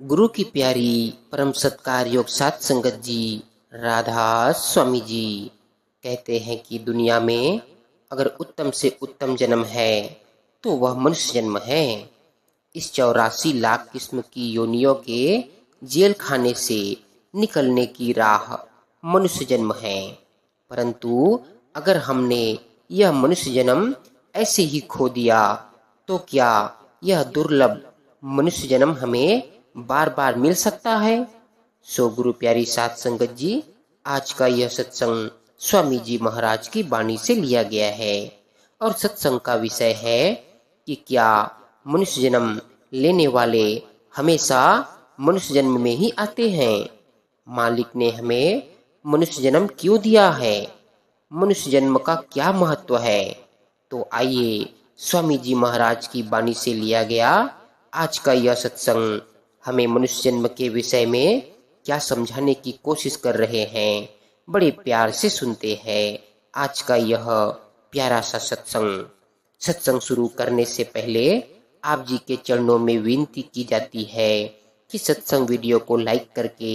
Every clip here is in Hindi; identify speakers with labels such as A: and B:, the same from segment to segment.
A: गुरु की प्यारी परम सत्कार योग सात संगत जी, राधा स्वामी जी कहते हैं कि दुनिया में अगर उत्तम से उत्तम जन्म है तो वह मनुष्य जन्म है। इस 84 लाख किस्म की योनियों के जेल खाने से निकलने की राह मनुष्य जन्म है। परंतु अगर हमने यह मनुष्य जन्म ऐसे ही खो दिया तो क्या यह दुर्लभ मनुष्य जन्म हमें बार बार मिल सकता है? सो गुरु प्यारी सात संगत जी, आज का यह सत्संग स्वामी जी महाराज की वाणी से लिया गया है और सत्संग का विषय है कि क्या मनुष्य जन्म लेने वाले हमेशा मनुष्य जन्म में ही आते हैं? मालिक ने हमें मनुष्य जन्म क्यों दिया है? मनुष्य जन्म का क्या महत्व है? तो आइए स्वामी जी महाराज की वाणी से लिया गया आज का यह सत्संग हमें मनुष्य जन्म के विषय में क्या समझाने की कोशिश कर रहे हैं, बड़े प्यार से सुनते हैं आज का यह प्यारा सा सत्संग। सत्संग शुरू करने से पहले आप जी के चरणों में विनती की जाती है कि सत्संग वीडियो को लाइक करके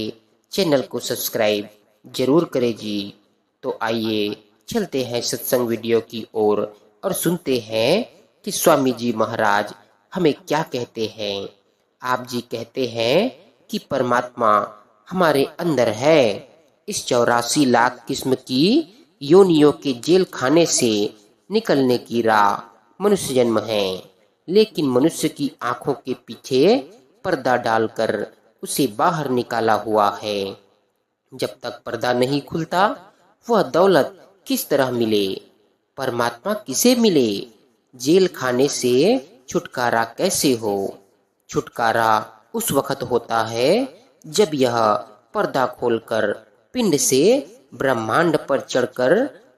A: चैनल को सब्सक्राइब जरूर करें जी। तो आइए चलते हैं सत्संग वीडियो की ओर और सुनते हैं कि स्वामी जी महाराज हमें क्या कहते हैं। आप जी कहते हैं कि परमात्मा हमारे अंदर है। इस 84 लाख किस्म की योनियों के जेल खाने से निकलने की राह मनुष्य जन्म है, लेकिन मनुष्य की आंखों के पीछे पर्दा डालकर उसे बाहर निकाला हुआ है। जब तक पर्दा नहीं खुलता वह दौलत किस तरह मिले, परमात्मा किसे मिले, जेल खाने से छुटकारा कैसे हो? छुटकारा उस वक्त होता है जब यह पर्दा खोलकर पिंड से ब्रह्मांड पर चढ़कर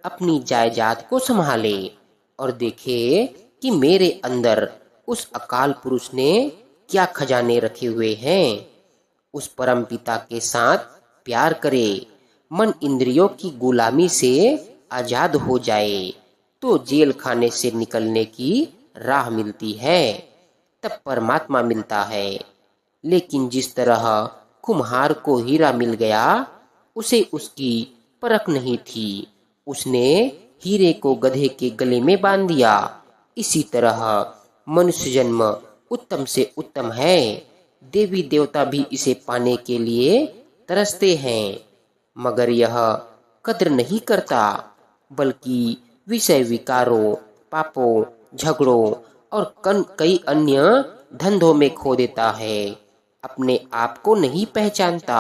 A: अपनी जायदाद को संभाले और देखे कि मेरे अंदर उस अकाल पुरुष ने क्या खजाने रखे हुए हैं। उस परम पिता के साथ प्यार करे, मन इंद्रियों की गुलामी से आजाद हो जाए तो जेल खाने से निकलने की राह मिलती है, तब परमात्मा मिलता है। लेकिन जिस तरह कुम्हार को हीरा मिल गया, उसे उसकी परख नहीं थी, उसने हीरे को गधे के गले में बांध दिया। इसी तरह मनुष्य जन्म उत्तम से उत्तम है, देवी देवता भी इसे पाने के लिए तरसते हैं, मगर यह कद्र नहीं करता, बल्कि विषय विकारों, पापों, झगड़ों और कई अन्य धंधों में खो देता है। अपने आप को नहीं पहचानता,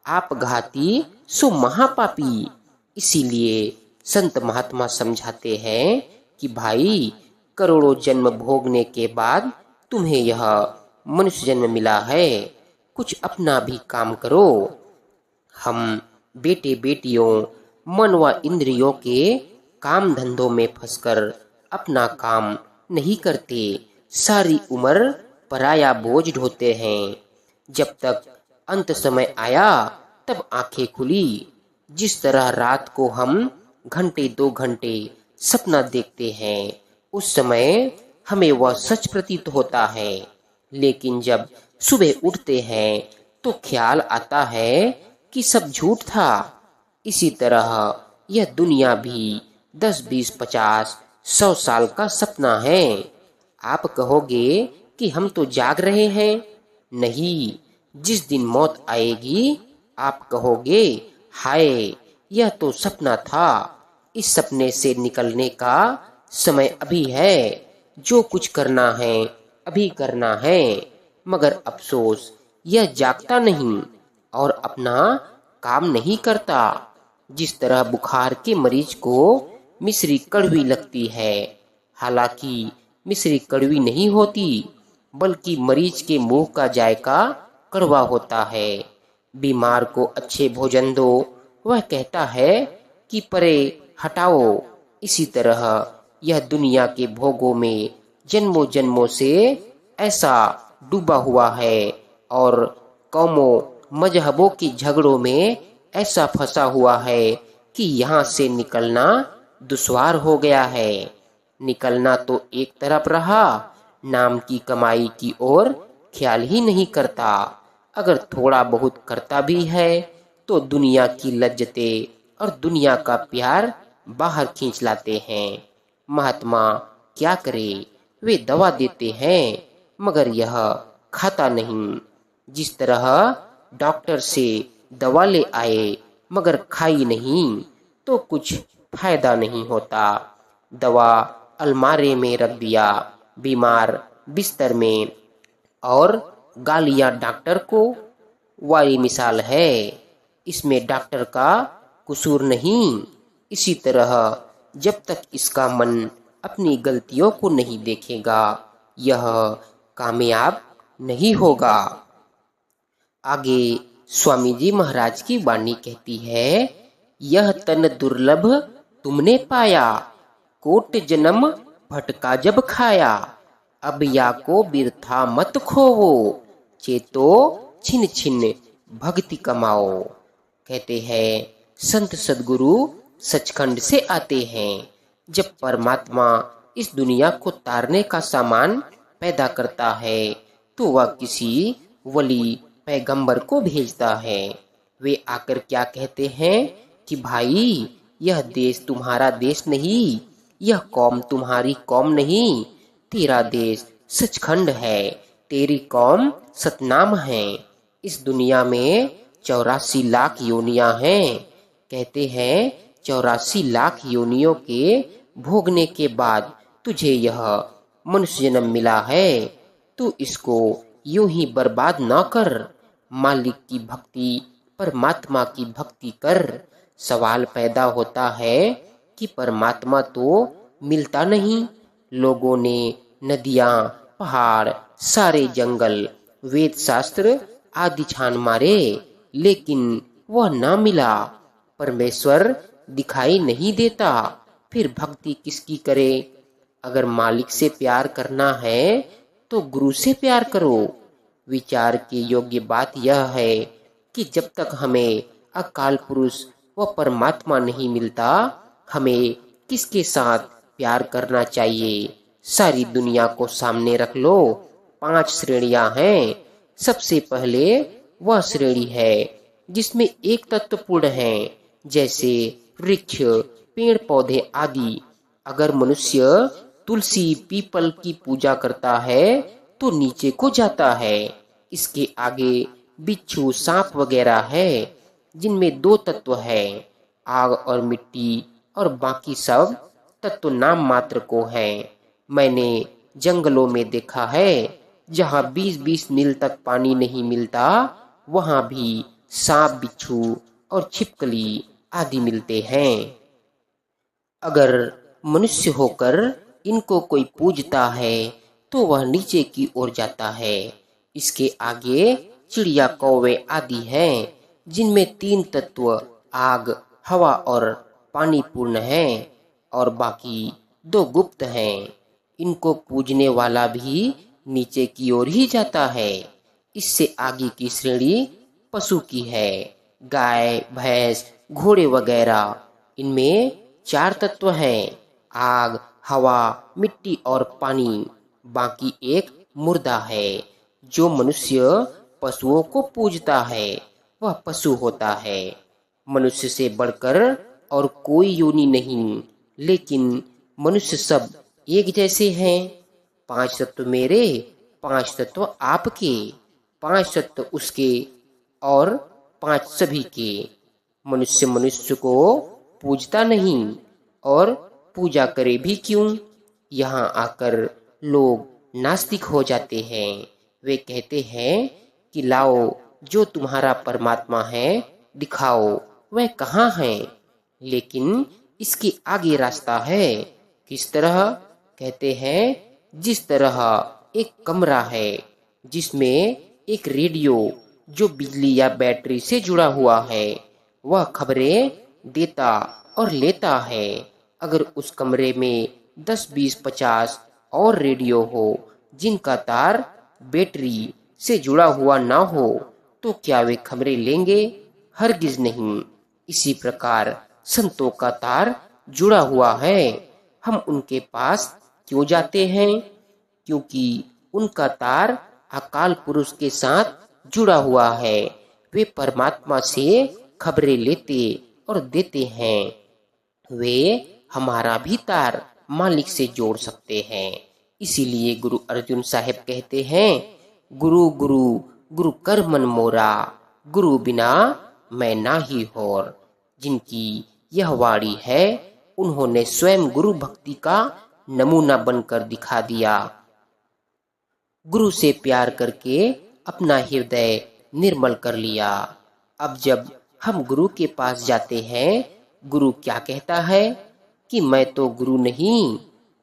A: आप घाती सो महापापी। इसीलिए संत महात्मा समझाते हैं कि भाई, करोड़ों जन्म भोगने के बाद तुम्हें यह मनुष्य जन्म मिला है, कुछ अपना भी काम करो। हम बेटे बेटियों, मन व इंद्रियों के काम धंधों में फंसकर अपना काम नहीं करते, सारी उम्र पराया बोझ ढोते हैं। जब तक अंत समय आया तब आंखें खुली। जिस तरह रात को हम घंटे 2 घंटे सपना देखते हैं, उस समय हमें वह सच प्रतीत होता है, लेकिन जब सुबह उठते हैं तो ख्याल आता है कि सब झूठ था। इसी तरह यह दुनिया भी 10, 20, 50, 100 साल का सपना है। आप कहोगे कि हम तो जाग रहे हैं। नहीं, जिस दिन मौत आएगी आप कहोगे, हाय, यह तो सपना था। इस सपने से निकलने का समय अभी है। जो कुछ करना है अभी करना है, मगर अफसोस यह जागता नहीं और अपना काम नहीं करता। जिस तरह बुखार के मरीज को मिश्री कड़वी लगती है, हालांकि मिश्री कड़वी नहीं होती, बल्कि मरीज के मुंह का जायका कड़वा होता है। बीमार को अच्छे भोजन दो, वह कहता है कि परे हटाओ। इसी तरह यह दुनिया के भोगों में जन्मों जन्मों से ऐसा डूबा हुआ है और कौमों मजहबों के झगड़ों में ऐसा फंसा हुआ है कि यहाँ से निकलना दुश्वार हो गया है। निकलना तो एक तरफ रहा, नाम की कमाई की ओर ख्याल ही नहीं करता। अगर थोड़ा बहुत करता भी है तो दुनिया की लज्जतें और दुनिया का प्यार बाहर खींच लाते हैं। महात्मा क्या करे, वे दवा देते हैं मगर यह खाता नहीं। जिस तरह डॉक्टर से दवा ले आए मगर खाई नहीं तो कुछ फायदा नहीं होता। दवा अलमारे में रख दिया, बीमार बिस्तर में, और गालियां डॉक्टर को, वाली मिसाल है। इसमें डॉक्टर का कसूर नहीं। इसी तरह जब तक इसका मन अपनी गलतियों को नहीं देखेगा यह कामयाब नहीं होगा। आगे स्वामी जी महाराज की वाणी कहती है, यह तन दुर्लभ तुमने पाया, कोट जन्म भटका जब खाया, अब या को बिरथा मत खोवो, चेतो छिन छिन भक्ति कमाओ। कहते हैं संत सदगुरु सचखंड से आते हैं। जब परमात्मा इस दुनिया को तारने का सामान पैदा करता है तो वह किसी वली पैगंबर को भेजता है। वे आकर क्या कहते हैं कि भाई यह देश तुम्हारा देश नहीं, यह कौम तुम्हारी कौम नहीं, तेरा देश सचखंड है, तेरी कौम सतनाम है। इस दुनिया में 84 लाख योनियां हैं। कहते हैं 84 लाख योनियों के भोगने के बाद तुझे यह मनुष्य जन्म मिला है। तू इसको यूं ही बर्बाद न कर, मालिक की भक्ति, परमात्मा की भक्ति कर। सवाल पैदा होता है कि परमात्मा तो मिलता नहीं। लोगों ने नदियां, पहाड़, सारे जंगल, वेद शास्त्र आदि छान मारे लेकिन वह न मिला। परमेश्वर दिखाई नहीं देता, फिर भक्ति किसकी करे। अगर मालिक से प्यार करना है तो गुरु से प्यार करो। विचार के योग्य बात यह है कि जब तक हमें अकाल पुरुष व परमात्मा नहीं मिलता हमें किसके साथ प्यार करना चाहिए। सारी दुनिया को सामने रख लो, 5 श्रेणियां हैं। सबसे पहले वह श्रेणी है जिसमें एक तत्व पूर्ण है, जैसे वृक्ष, पेड़ पौधे आदि। अगर मनुष्य तुलसी पीपल की पूजा करता है तो नीचे को जाता है। इसके आगे बिच्छू, सांप वगैरह है जिनमें 2 तत्व है, आग और मिट्टी, और बाकी सब तत्व नाम मात्र को हैं। मैंने जंगलों में देखा है जहाँ 20-20 मील तक पानी नहीं मिलता, वहाँ भी सांप, बिच्छू और छिपकली आदि मिलते हैं। अगर मनुष्य होकर इनको कोई पूजता है तो वह नीचे की ओर जाता है। इसके आगे चिड़िया, कौवे आदि हैं जिनमें 3 तत्व आग, हवा और पानी पूर्ण हैं और बाकी 2 गुप्त हैं। इनको पूजने वाला भी नीचे की ओर ही जाता है। इससे आगे की श्रेणी पशु की है, गाय, भैंस, घोड़े वगैरह। इनमें 4 तत्व हैं, आग, हवा, मिट्टी और पानी। बाकी एक मुर्दा है। जो मनुष्य पशुओं को पूजता है वह पशु होता है। मनुष्य से बढ़कर और कोई योनि नहीं, लेकिन मनुष्य सब एक जैसे हैं। 5 तत्व मेरे, 5 तत्व आपके, 5 तत्व उसके और 5 सभी के। मनुष्य मनुष्य को पूजता नहीं और पूजा करे भी क्यों। यहाँ आकर लोग नास्तिक हो जाते हैं। वे कहते हैं कि लाओ जो तुम्हारा परमात्मा है दिखाओ, वह कहाँ है। लेकिन इसके आगे रास्ता है। किस तरह? कहते हैं जिस तरह एक कमरा है जिसमें एक रेडियो जो बिजली या बैटरी से जुड़ा हुआ है, वह खबरें देता और लेता है। अगर उस कमरे में 10, 20, 50 और रेडियो हो जिनका तार बैटरी से जुड़ा हुआ ना हो तो क्या वे खबरें लेंगे? हरगिज नहीं। इसी प्रकार संतों का तार जुड़ा हुआ है। हम उनके पास क्यों जाते हैं? क्योंकि उनका तार अकाल पुरुष के साथ जुड़ा हुआ है। वे परमात्मा से खबरें लेते और देते हैं। वे हमारा भी तार मालिक से जोड़ सकते हैं। इसीलिए गुरु अर्जुन साहिब कहते हैं, गुरु गुरु गुरु कर मन मोरा, गुरु बिना मैं ना ही होर। जिनकी यह वाणी है, उन्होंने स्वयं गुरु भक्ति का नमूना बनकर दिखा दिया। गुरु से प्यार करके अपना हृदय निर्मल कर लिया। अब जब हम गुरु के पास जाते हैं, गुरु क्या कहता है कि मैं तो गुरु नहीं,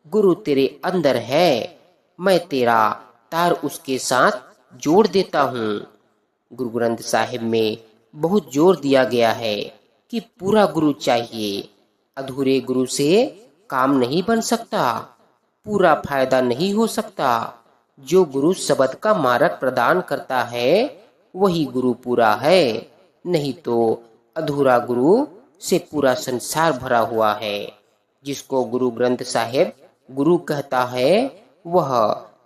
A: गुरु तेरे अंदर है, मैं तेरा तार उसके साथ जोड़ देता हूँ। गुरु ग्रंथ साहिब में बहुत जोर दिया गया है कि पूरा गुरु चाहिए। अधूरे गुरु से काम नहीं बन सकता, पूरा फायदा नहीं हो सकता। जो गुरु शब्द का मार्ग प्रदान करता है, वही गुरु पूरा है। नहीं तो अधूरा गुरु से पूरा संसार भरा हुआ है। जिसको गुरु ग्रंथ साहिब गुरु कहता है, वह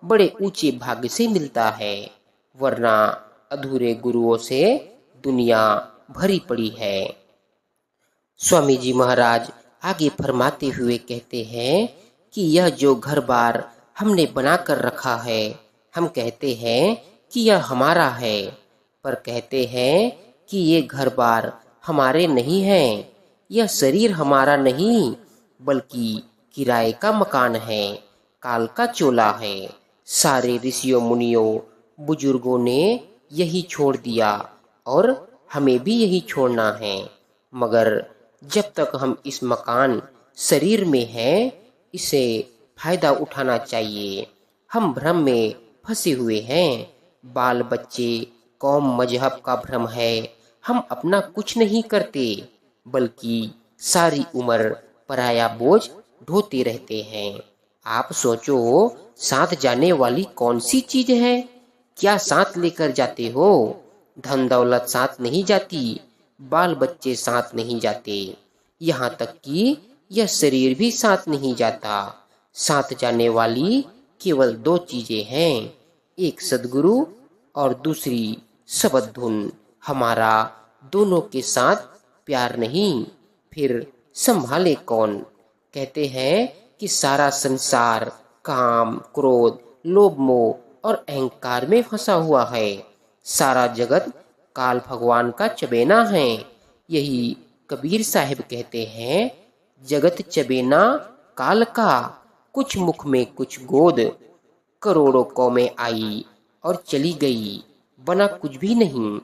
A: बड़े ऊंचे भाग्य से मिलता है, वरना अधूरे गुरुओं से दुनिया भरी पड़ी है। स्वामी जी महाराज आगे फरमाते हुए कहते हैं कि यह जो घर बार हमने बना कर रखा है, हम कहते हैं कि यह हमारा है, पर कहते हैं कि ये घर बार हमारे नहीं हैं। यह शरीर हमारा नहीं, बल्कि किराए का मकान है, काल का चोला है। सारे ऋषियों मुनियों बुजुर्गों ने यही छोड़ दिया और हमें भी यही छोड़ना है। मगर जब तक हम इस मकान शरीर में हैं, इसे फायदा उठाना चाहिए। हम भ्रम में फंसे हुए हैं। बाल बच्चे कौम मजहब का भ्रम है। हम अपना कुछ नहीं करते, बल्कि सारी उम्र पराया बोझ ढोते रहते हैं। आप सोचो, साथ जाने वाली कौन सी चीज है? क्या साथ लेकर जाते हो? धन दौलत साथ नहीं जाती, बाल बच्चे साथ नहीं जाते, यहाँ तक कि यह शरीर भी साथ नहीं जाता। साथ जाने वाली केवल दो चीजें हैं, एक सदगुरु और दूसरी शब्द धुन। हमारा दोनों के साथ प्यार नहीं, फिर संभाले कौन? कहते हैं कि सारा संसार काम, क्रोध, लोभ, मोह और अहंकार में फंसा हुआ है। सारा जगत काल भगवान का चबेना है। यही कबीर साहिब कहते हैं, जगत चबेना काल का, कुछ मुख में कुछ गोद, करोड़ों कौमें आई और चली गई, बना कुछ भी नहीं।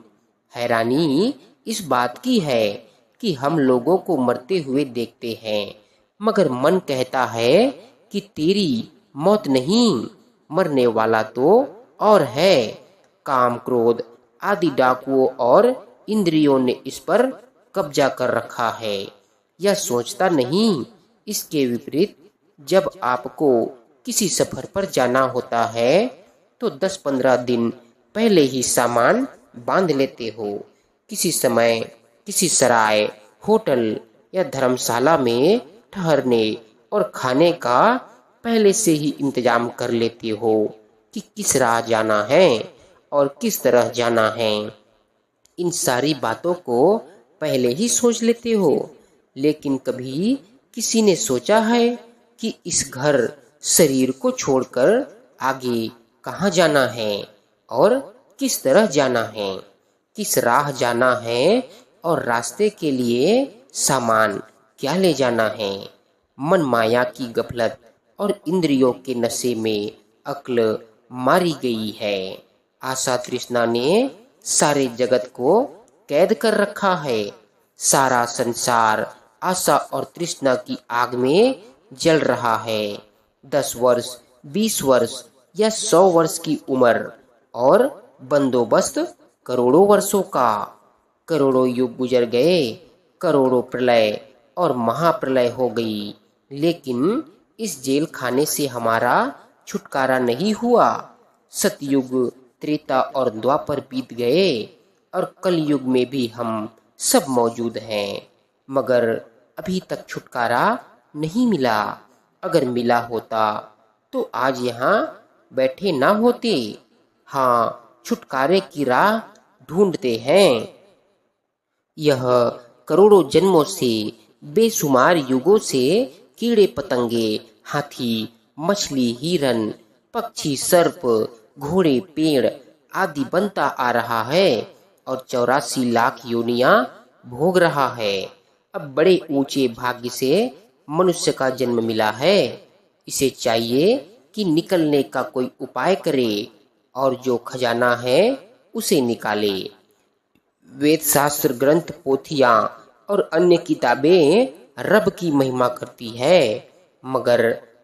A: हैरानी इस बात की है कि हम लोगों को मरते हुए देखते हैं, मगर मन कहता है कि तेरी मौत नहीं, मरने वाला तो और है। काम, क्रोध आदि डाकुओं और इंद्रियों ने इस पर कब्जा कर रखा है। यह सोचता नहीं। इसके विपरीत जब आपको किसी सफर पर जाना होता है, तो 10-15 दिन पहले ही सामान बांध लेते हो। किसी समय किसी सराय, होटल या धर्मशाला में ठहरने और खाने का पहले से ही इंतजाम कर लेते हो कि किस राह जाना है और किस तरह जाना है। इन सारी बातों को पहले ही सोच लेते हो। लेकिन कभी किसी ने सोचा है कि इस घर शरीर को छोड़कर आगे कहाँ जाना है और किस तरह जाना है, किस राह जाना है और रास्ते के लिए सामान क्या ले जाना है। मन माया की गफलत और इंद्रियों के नशे में अक्ल मारी गई है। आशा तृष्णा ने सारे जगत को कैद कर रखा है। सारा संसार आशा और तृष्णा की आग में जल रहा है। 10 वर्ष, 20 वर्ष या 100 वर्ष की उम्र और बंदोबस्त करोड़ों वर्षों का। करोड़ों युग गुजर गए, करोड़ों प्रलय और महाप्रलय हो गई, लेकिन इस जेल खाने से हमारा छुटकारा नहीं हुआ। सतयुग, त्रेता और द्वापर बीत गए और कलयुग में भी हम सब मौजूद हैं, मगर अभी तक छुटकारा नहीं मिला। अगर मिला होता तो आज यहाँ बैठे ना होते। हाँ, छुटकारे की राह ढूंढते हैं। यह करोड़ों जन्मों से, बेशुमार युगों से कीड़े पतंगे, हाथी, मछली, हिरन, पक्षी, सर्प, घोड़े, पेड़ आदि बनता आ रहा है और 84 लाख योनियां भोग रहा है। अब बड़े ऊंचे भाग्य से मनुष्य का जन्म मिला है। इसे चाहिए कि निकलने का कोई उपाय करे और जो खजाना है उसे निकाले। वेद शास्त्र ग्रंथ, पोथियां और अन्य किताबें रब की महिमा करती है, मगर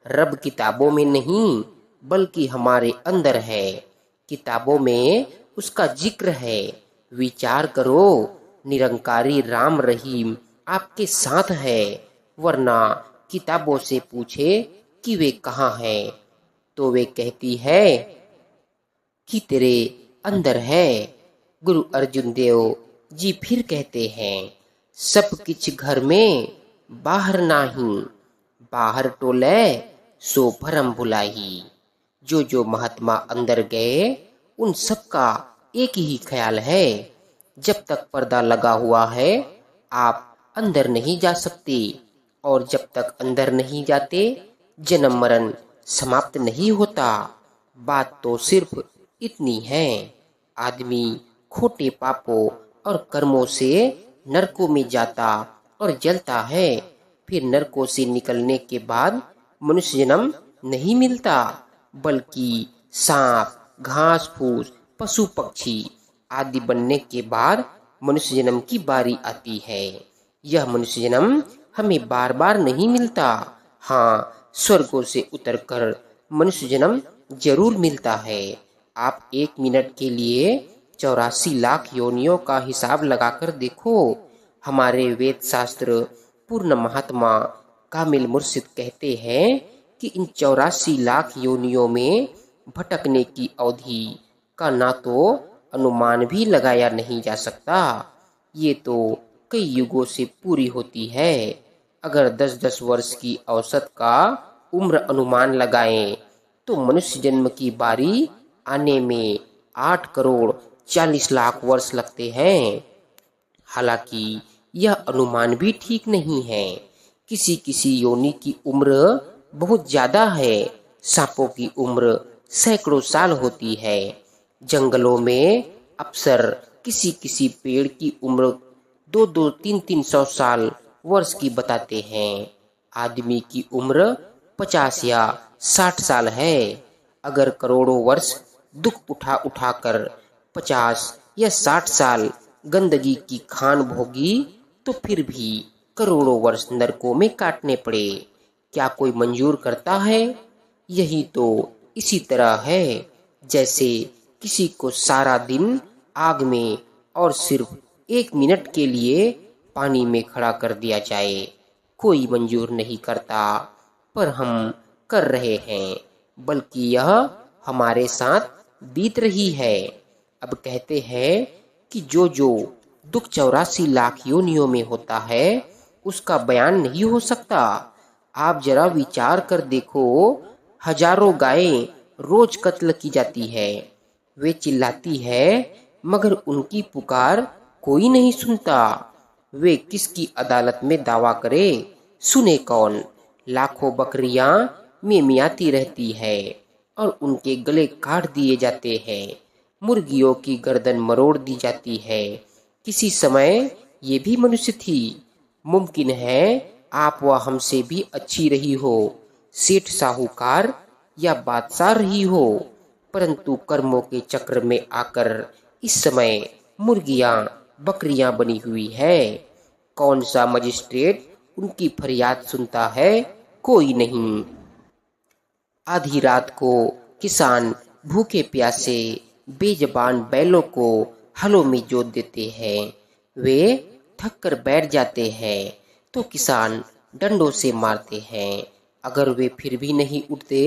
A: रब किताबों में नहीं बल्कि हमारे अंदर है। किताबों में उसका जिक्र है। विचार करो, निरंकारी राम रहीम आपके साथ है, वरना किताबों से पूछे कि वे कहाँ है तो वे कहती है कि तेरे अंदर है। गुरु अर्जुन देव जी फिर कहते हैं, सब किछ घर में बाहर नाही, बाहर टोले सो भरम भुलाही। जो महात्मा अंदर गए उन सब का एक ही ख्याल है, जब तक पर्दा लगा हुआ है आप अंदर नहीं जा सकते, और जब तक अंदर नहीं जाते जन्म मरण समाप्त नहीं होता। बात तो सिर्फ इतनी है, आदमी खोटे पापों और कर्मों से नरकों में जाता और जलता है, फिर नरकों से निकलने के बाद मनुष्य जन्म नहीं मिलता, बल्कि सांप, घास फूस, पशु पक्षी आदि बनने के बाद मनुष्य जन्म की बारी आती है। यह मनुष्य जन्म हमें बार बार नहीं मिलता। हाँ, स्वर्गों से उतरकर मनुष्य जन्म जरूर मिलता है। आप 1 मिनट के लिए 84 लाख योनियों का हिसाब लगाकर देखो। हमारे वेद शास्त्र पूर्ण महात्मा कामिल मुर्शिद कहते हैं कि इन 84 लाख योनियों में भटकने की अवधि का ना तो अनुमान भी लगाया नहीं जा सकता। ये तो कई युगों से पूरी होती है। अगर 10-10 वर्ष की औसत का उम्र अनुमान लगाएं तो मनुष्य जन्म की बारी आने में 8 करोड़ 40 लाख वर्ष लगते हैं। हालांकि यह अनुमान भी ठीक नहीं है। किसी किसी योनि की उम्र बहुत ज्यादा है। सांपों की उम्र सैकड़ों साल होती है। जंगलों में अप्सर किसी किसी पेड़ की उम्र 2-2, 300 साल वर्ष की बताते हैं। आदमी की उम्र 50 या 60 साल है। अगर करोड़ों वर्ष दुख उठा उठाकर 50 या 60 साल गंदगी की खान भोगी तो फिर भी करोड़ों वर्ष नरकों में काटने पड़े, क्या कोई मंजूर करता है? यही तो इसी तरह है जैसे किसी को सारा दिन आग में और सिर्फ 1 मिनट के लिए पानी में खड़ा कर दिया जाए, कोई मंजूर नहीं करता, पर हम कर रहे हैं, बल्कि यह हमारे साथ बीत रही है। अब कहते हैं कि जो दुख 84 लाख योनियों में होता है उसका बयान नहीं हो सकता। आप जरा विचार कर देखो, हजारों गायें रोज कत्ल की जाती है। वे चिल्लाती है मगर उनकी पुकार कोई नहीं सुनता। वे किसकी अदालत में दावा करे, सुने कौन? लाखों बकरियां मिमियाती रहती है और उनके गले काट दिए जाते हैं। मुर्गियों की गर्दन मरोड़ दी जाती है। किसी समय ये भी मनुष्य थी। मुमकिन है आप व हमसे भी अच्छी रही हो, सेठ साहूकार या बादशाह रही हो, परंतु कर्मों के चक्र में आकर इस समय मुर्गियां बकरियां बनी हुई है। कौन सा मजिस्ट्रेट उनकी फरियाद सुनता है? कोई नहीं। आधी रात को किसान भूखे प्यासे बेजबान बैलों को हलों में जोत देते हैं। वे थक कर बैठ जाते हैं तो किसान डंडों से मारते हैं। अगर वे फिर भी नहीं उठते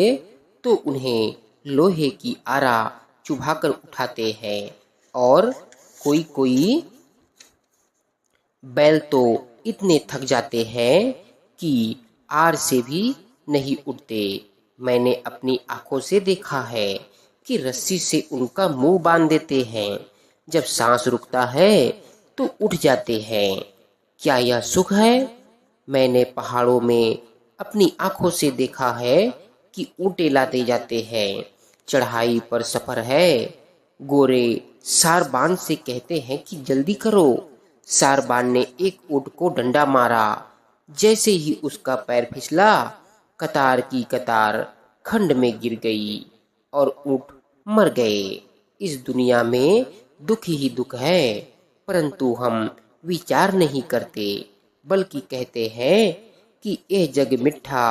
A: तो उन्हें लोहे की आरा चुभाकर उठाते हैं, और कोई कोई बैल तो इतने थक जाते हैं कि आर से भी नहीं उठते। मैंने अपनी आंखों से देखा है कि रस्सी से उनका मुंह बांध देते हैं। जब सांस रुकता है तो उठ जाते हैं। क्या यह सुख है? मैंने पहाड़ों में अपनी आंखों से देखा है कि ऊँटे लाते जाते हैं। चढ़ाई पर सफर है। गोरे सारबान से कहते हैं कि जल्दी करो। सारबान ने एक ऊँट को डंडा मारा। जैसे ही उसका पैर फिसला, कतार की कतार खंड में गिर गई और ऊँट मर गए। इस दुनिया में दुख ही दुख है, परंतु हम विचार नहीं करते, बल्कि कहते हैं कि यह जग मिठा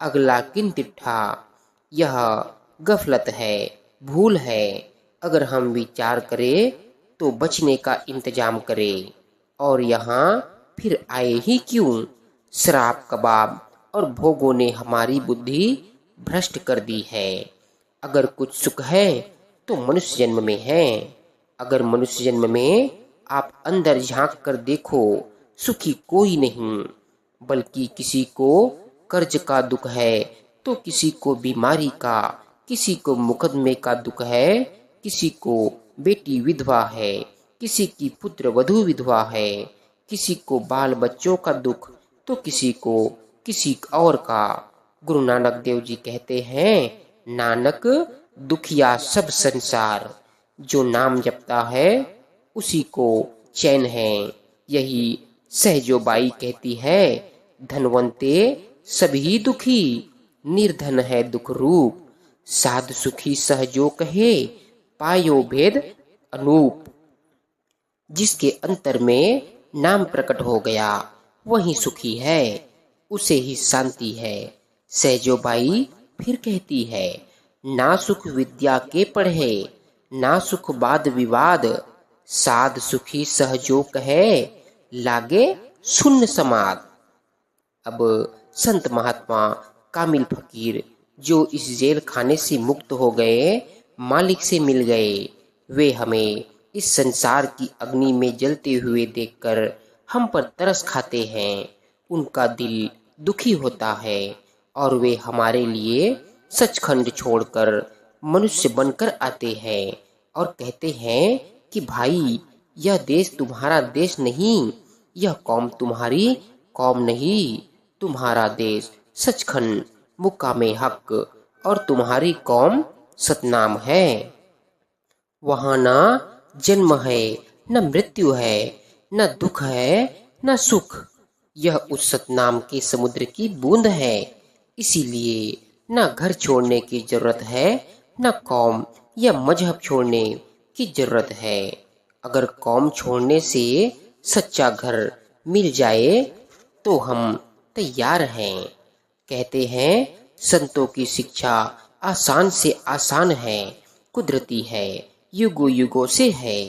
A: अगला किन तिठा। यह गफलत है, भूल है। अगर हम विचार करें तो बचने का इंतजाम करें। और यहाँ फिर आए ही क्यों? शराब, कबाब और भोगों ने हमारी बुद्धि भ्रष्ट कर दी है। अगर कुछ सुख है तो मनुष्य जन्म में है। अगर मनुष्य जन्म में आप अंदर झांक कर देखो, सुखी कोई नहीं, बल्कि किसी को कर्ज का दुख है तो किसी को बीमारी का, किसी को मुकदमे का दुख है, किसी को बेटी विधवा है, किसी की पुत्र वधू विधवा है, किसी को बाल बच्चों का दुख तो किसी को किसी और का। गुरु नानक देव जी कहते हैं, नानक दुखिया सब संसार, जो नाम जपता है उसी को चैन है। यही सहजोबाई कहती है, धनवंते सभी दुखी, निर्धन है दुख रूप। साध सुखी सहजो कहे, पायो भेद अनूप। जिसके अंतर में नाम प्रकट हो गया वही सुखी है, उसे ही शांति है। सहजोबाई फिर कहती है, ना सुख विद्या के पढ़े, ना सुख वाद विवाद। साध सुखी सहजो कहे, लागे शून्य समाद। अब संत महात्मा कामिल फकीर जो इस जेल खाने से मुक्त हो गए, मालिक से मिल गए, वे हमें इस संसार की अग्नि में जलते हुए देखकर हम पर तरस खाते हैं। उनका दिल दुखी होता है और वे हमारे लिए सचखंड छोड़कर मनुष्य बनकर आते हैं और कहते हैं कि भाई, यह देश तुम्हारा देश नहीं, यह कौम तुम्हारी कौम नहीं। तुम्हारा देश सचखंड मुकामे हक और तुम्हारी कौम सतनाम है। वहाँ ना जन्म है, न मृत्यु है, न दुख है, न सुख। यह उस सतनाम के समुद्र की बूंद है। इसीलिए न घर छोड़ने की जरूरत है, न कौम या मजहब छोड़ने की जरूरत है। अगर कौम छोड़ने से सच्चा घर मिल जाए तो हम तैयार हैं। कहते हैं, संतों की शिक्षा आसान से आसान है, कुदरती है, युगों युगों से है।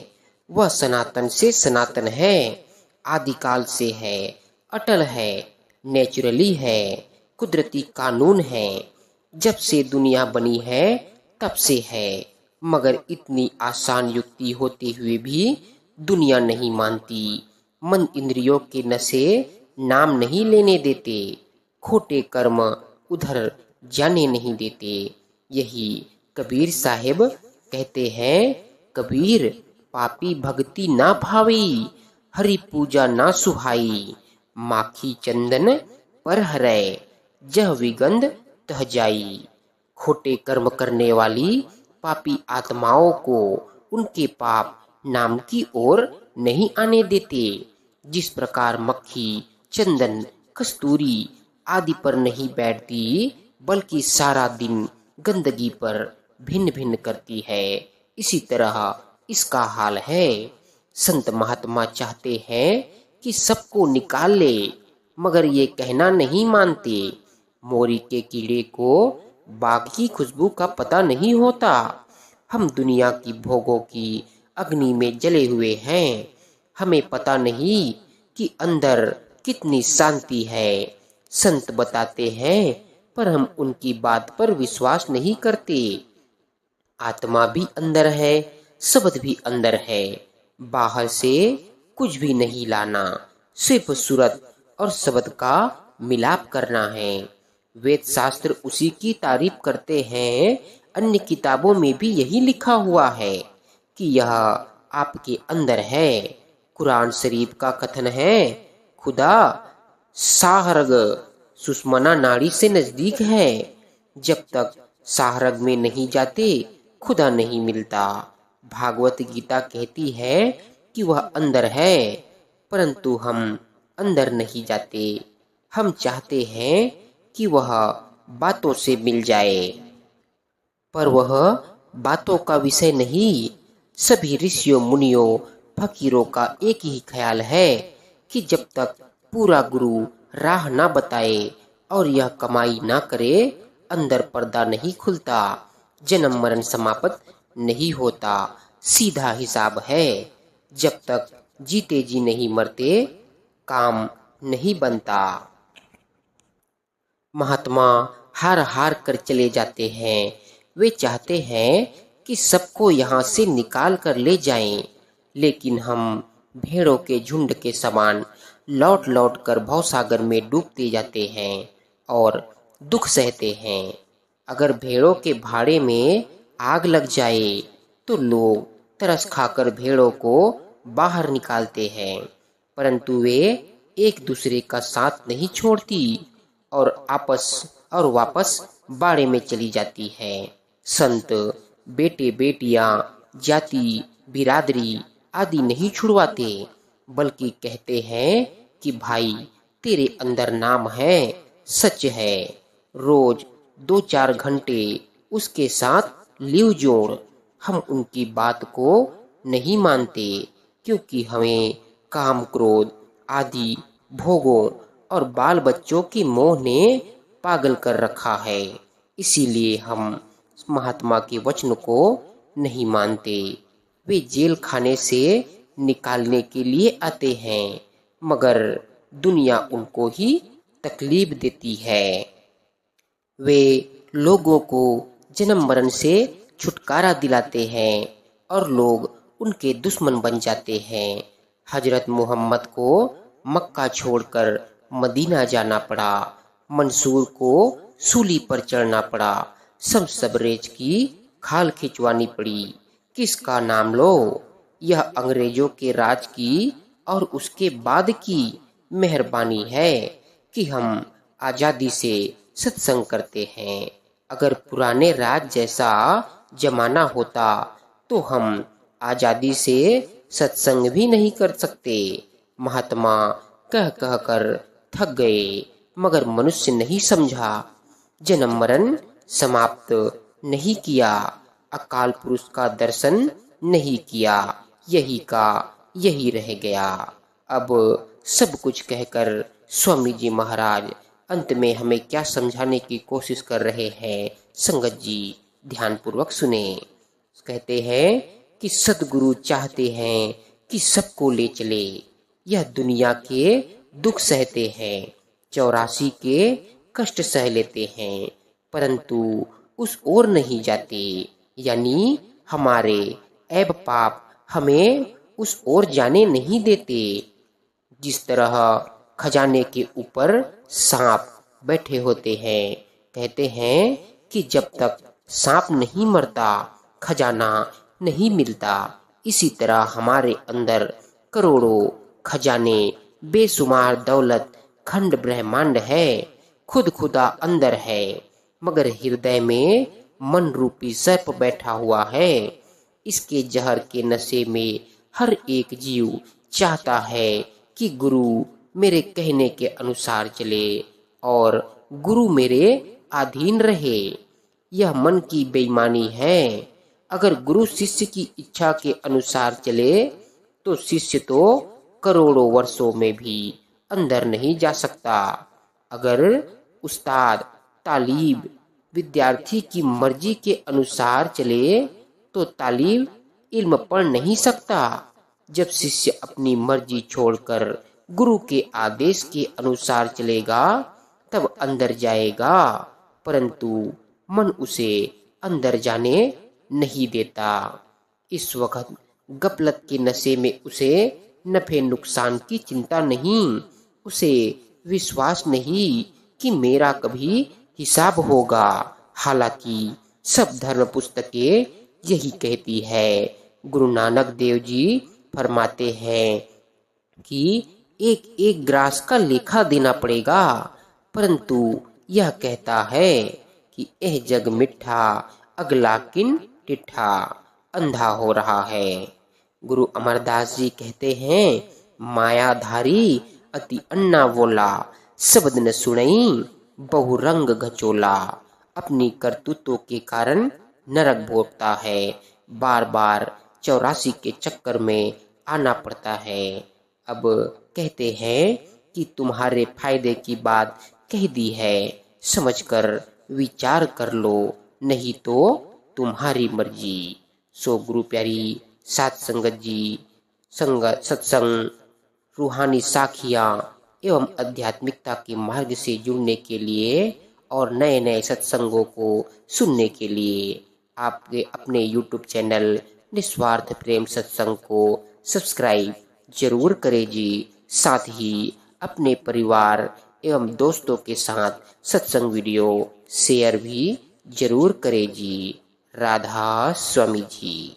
A: वह सनातन से सनातन है, आदिकाल से है, अटल है, नेचुरली है, कुदरती कानून है। जब से दुनिया बनी है तब से है। मगर इतनी आसान युक्ति होते हुए भी दुनिया नहीं मानती। मन इंद्रियों के नशे नाम नहीं लेने देते, खोटे कर्म उधर जाने नहीं देते। यही कबीर साहिब कहते हैं, कबीर पापी भक्ति ना भावी, हरि पूजा ना सुहाई। माखी चंदन पर हरै, जह विगंध तह जाई। खोटे कर्म करने वाली पापी आत्माओं को उनके पाप नाम की ओर नहीं आने देते। जिस प्रकार मक्खी चंदन, कस्तूरी आदि पर नहीं बैठती, बल्कि सारा दिन गंदगी पर भिन्न भिन्न करती है, इसी तरह इसका हाल है। संत महात्मा चाहते हैं कि सबको निकाल ले, मगर ये कहना नहीं मानते। मोरी के कीड़े को बाग की खुशबू का पता नहीं होता। हम दुनिया की भोगों की अग्नि में जले हुए हैं। हमें पता नहीं कि अंदर कितनी शांति है। संत बताते हैं, पर हम उनकी बात पर विश्वास नहीं करते। आत्मा भी अंदर है, शब्द भी अंदर है। बाहर से कुछ भी नहीं लाना, सिर्फ सूरत और शब्द का मिलाप करना है। वेद शास्त्र उसी की तारीफ करते हैं। अन्य किताबों में भी यही लिखा हुआ है कि यह आपके अंदर है। कुरान शरीफ का कथन है, खुदा शाहरग सुषमना नाड़ी से नजदीक है। जब तक शाहरग में नहीं जाते खुदा नहीं मिलता। भागवत गीता कहती है कि वह अंदर है, परंतु हम अंदर नहीं जाते। हम चाहते हैं कि वह बातों से मिल जाए, पर वह बातों का विषय नहीं। सभी ऋषियों, मुनियों, फकीरों का एक ही ख्याल है कि जब तक पूरा गुरु राह ना बताए और यह कमाई ना करे, अंदर पर्दा नहीं खुलता, जन्म मरण समाप्त नहीं होता। सीधा हिसाब है। जब तक जीते जी नहीं मरते, काम नहीं बनता। महात्मा हार हार कर चले जाते हैं। वे चाहते हैं कि सबको यहाँ से निकाल कर ले जाएं, लेकिन हम भेड़ों के झुंड के समान लौट लौट कर भवसागर में डूबते जाते हैं और दुख सहते हैं। अगर भेड़ों के भाड़े में आग लग जाए तो लोग तरस खाकर भेड़ों को बाहर निकालते हैं, परंतु वे एक दूसरे का साथ नहीं छोड़ती और वापस बाड़े में चली जाती है। संत बेटे बेटियां, जाति बिरादरी आदि नहीं छुड़वाते, बल्कि कहते हैं कि भाई तेरे अंदर नाम है, सच है। रोज 2-4 घंटे उसके साथ लिव जोड़। हम उनकी बात को नहीं मानते, क्योंकि हमें काम, क्रोध आदि भोगों और बाल बच्चों की मोह ने पागल कर रखा है। इसीलिए हम महात्मा के वचन को नहीं मानते। वे जेल खाने से निकालने के लिए आते हैं, मगर दुनिया उनको ही तकलीफ देती है। वे लोगों को जन्म मरण से छुटकारा दिलाते हैं और लोग उनके दुश्मन बन जाते हैं। हजरत मोहम्मद को मक्का छोड़कर मदीना जाना पड़ा, मंसूर को सूली पर चढ़ना पड़ा, सबरेज की खाल खिंचवानी पड़ी। किसका नाम लो? यह अंग्रेजों के राज की और उसके बाद की मेहरबानी है कि हम आजादी से सत्संग करते हैं। अगर पुराने राज जैसा जमाना होता तो हम आजादी से सत्संग भी नहीं कर सकते। महात्मा कह कह कर थक गए, मगर मनुष्य नहीं समझा। जन्म मरण समाप्त नहीं किया, अकाल पुरुष का दर्शन नहीं किया, यही का यही रह गया। अब सब कुछ कहकर स्वामी जी महाराज अंत में हमें क्या समझाने की कोशिश कर रहे हैं, संगत जी ध्यान पूर्वक सुने। कहते हैं कि सदगुरु चाहते हैं कि सबको ले चले। यह दुनिया के दुख सहते हैं, 84 के कष्ट सह लेते हैं, परंतु उस ओर नहीं जाते। यानी हमारे ऐब पाप हमें उस ओर जाने नहीं देते। जिस तरह खजाने के ऊपर सांप बैठे होते हैं, कहते हैं कि जब तक सांप नहीं मरता खजाना नहीं मिलता। इसी तरह हमारे अंदर करोड़ों खजाने, बेशुमार दौलत, खंड ब्रह्मांड है, खुद खुदा अंदर है, मगर हृदय में मन रूपी सर्प बैठा हुआ है। इसके जहर के नशे में हर एक जीव चाहता है कि गुरु मेरे कहने के अनुसार चले और गुरु मेरे अधीन रहे। यह मन की बेईमानी है। अगर गुरु शिष्य की इच्छा के अनुसार चले तो शिष्य तो करोड़ों वर्षों में भी अंदर नहीं जा सकता। अगर उस्ताद तालिब विद्यार्थी की मर्जी के अनुसार चले तो तालिब इल्म पढ़ नहीं सकता। जब शिष्य अपनी मर्जी छोड़कर गुरु के आदेश के अनुसार चलेगा तब अंदर जाएगा, परंतु मन उसे अंदर जाने नहीं देता। इस वक्त गफलत के नशे में उसे नफे नुकसान की चिंता नहीं, उसे विश्वास नहीं कि मेरा कभी हिसाब होगा। हालांकि सब धर्म पुस्तकें यही कहती है। गुरु नानक देव जी फरमाते हैं कि एक एक ग्रास का लेखा देना पड़ेगा, परंतु यह कहता है कि यह जग मिठा, अगला किन टिठा, अंधा हो रहा है। गुरु अमरदास जी कहते हैं, मायाधारी अति अन्ना बोला, शब्द न सुनई बहुरंग घचोला। अपनी करतूतों के कारण नरक भोगता है, बार बार 84 के चक्कर में आना पड़ता है। अब कहते हैं कि तुम्हारे फायदे की बात कह दी है, समझकर विचार कर लो, नहीं तो तुम्हारी मर्जी। सो गुरु प्यारी सात संगत जी, संगत सत्संग, रूहानी साखियाँ एवं आध्यात्मिकता के मार्ग से जुड़ने के लिए और नए नए सत्संगों को सुनने के लिए आपके अपने YouTube चैनल निस्वार्थ प्रेम सत्संग को सब्सक्राइब जरूर करें जी। साथ ही अपने परिवार एवं दोस्तों के साथ सत्संग वीडियो शेयर भी जरूर करें जी। राधा स्वामी जी।